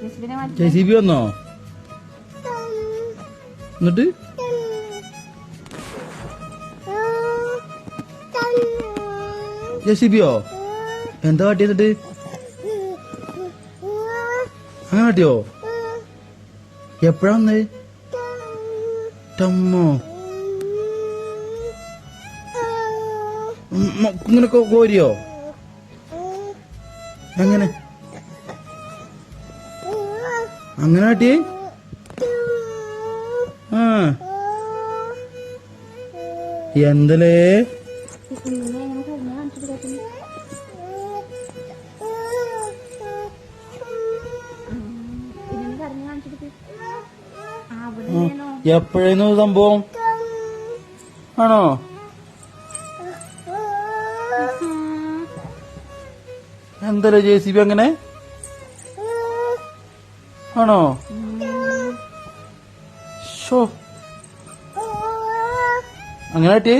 JCB വന്നോ? എന്നിട്ട് JCB യോ? എന്താ കാട്ടി? എന്നിട്ട് അങ്ങനെ കാട്ടിയോ? എപ്പഴാ വന്നേ? ടമ്മോ ഇങ്ങനെ കോരിയോ? എങ്ങനെ അങ്ങനെ കാട്ടി? ആ എന്തല്ലേ? എപ്പോഴേന്നു സംഭവം? ആണോ? എന്തല്ലേ JCB അങ്ങനെ? ആണോ? ഷോ അങ്ങനെ കാട്ടി?